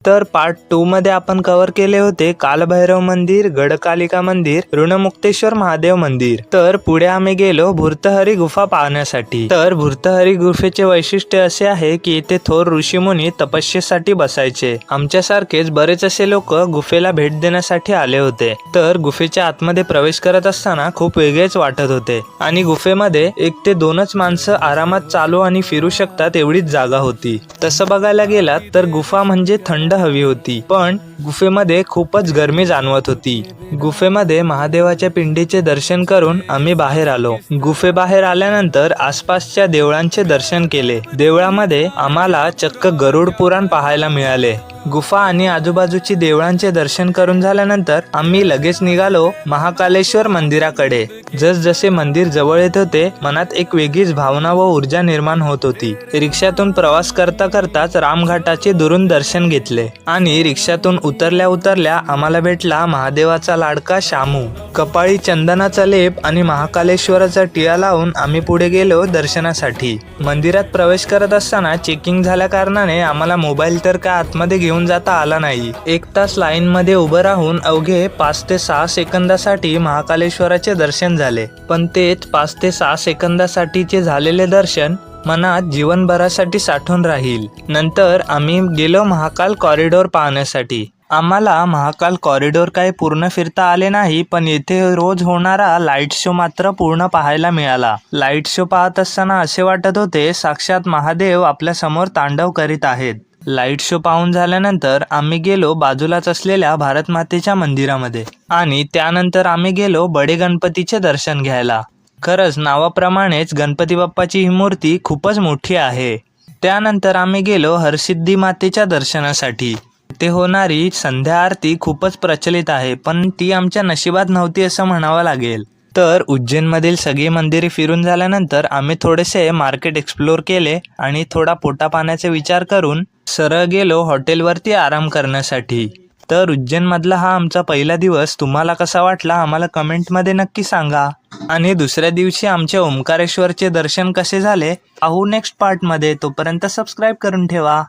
तर पार्ट 2 मध्ये आपण कव्हर केले होते कालभैरव मंदिर, गडकालिका मंदिर, ऋणमुक्तेश्वर महादेव मंदिर। तर पुढे आम्ही गेलो भूर्तहरी गुफा पाहण्यासाठी। तर भूर्तहरी गुफेचे वैशिष्ट्य असे आहे की इथे थोर ऋषीमुनी तपस्येसाठी बसायचे। आमच्यासारखेच बरेच असे लोक गुफेला भेट देण्यासाठी आले होते। तर गुफेच्या आतमध्ये प्रवेश करत असताना खूप वेगळेच वाटत होते आणि गुफेमध्ये 1 ते 2च माणसं आरामात चालू आणि फिरू शकतात एवढीच जागा होती। तसं बघायला गेलात तर गुफा म्हणजे थंड हवी होती, पण गुफेमध्ये खूपच गरमी जाणवत होती। गुफेमध्ये महादेवाच्या पिंडीचे दर्शन करून आम्ही बाहेर आलो। गुफेबाहेर आल्यानंतर आसपासच्या देवळांचे दर्शन केले। देवळामध्ये आम्हाला चक्क गरुड पुराण पाहायला मिळाले। गुफा आणि आजूबाजूची देवळांचे दर्शन करून झाल्यानंतर आम्ही लगेच निघालो महाकालेश्वर मंदिराकडे। जसजसे मंदिर जवळ येत होते मनात एक वेगळीच भावना व ऊर्जा निर्माण होत होती। रिक्षातून प्रवास करता करताच रामघाटाचे दुरून दर्शन घेतले आणि रिक्षातून उतरल्या आम्हाला भेटला महादेवाचा लाडका शामू। कपाळी चंदनाचा लेप आणि महाकालेश्वराचा टिळा लावून आम्ही पुढे गेलो दर्शनासाठी। मंदिरात प्रवेश करत असताना चेकिंग झाल्या कारणाने आम्हाला मोबाईल तर काय आतमध्ये घेऊन जाता आला नाही। 1 तास लाईन मध्ये उभं राहून अवघे 5 ते 6 सेकंदासाठी महाकालेश्वराचे दर्शन झाले, पण तेच 5 ते 6 सेकंदासाठीचे झालेले दर्शन मनात जीवनभरासाठी साठून राहील। नंतर आम्ही गेलो महाकाल कॉरिडॉर पाहण्यासाठी। आम्हाला महाकाल कॉरिडॉर काही पूर्ण फिरता आले नाही, पण येथे रोज होणारा लाईट शो मात्र पूर्ण पाहायला मिळाला। लाईट शो पाहत असताना असे वाटत होते साक्षात महादेव आपल्या समोर तांडव करीत आहेत। लाईट शो पाहून झाल्यानंतर आम्ही गेलो बाजूलाच असलेल्या भारत मातेच्या मंदिरामध्ये आणि त्यानंतर आम्ही गेलो बडे गणपतीचे दर्शन घ्यायला। खरंच नावाप्रमाणेच गणपती बाप्पाची ही मूर्ती खूपच मोठी आहे। त्यानंतर आम्ही गेलो हरसिद्धी मातेच्या दर्शनासाठी। ते होणारी संध्या आरती खूपच प्रचलित आहे, पण ती आमच्या नशिबात नव्हती असं म्हणावं लागेल। तर उज्जैनमधील सगळी मंदिरे फिरून झाल्यानंतर आम्ही थोडेसे मार्केट एक्सप्लोर केले आणि थोडा पोटापाण्याचा विचार करून सरळ गेलो हॉटेलवरती आराम करण्यासाठी। तर उज्जैनमधला हा आमचा पहिला दिवस तुम्हाला कसा वाटला आम्हाला कमेंटमध्ये नक्की सांगा। आणि दुसऱ्या दिवशी आमच्या ओंकारेश्वरचे दर्शन कसे झाले पाहू नेक्स्ट पार्टमध्ये। तोपर्यंत सबस्क्राईब करून ठेवा।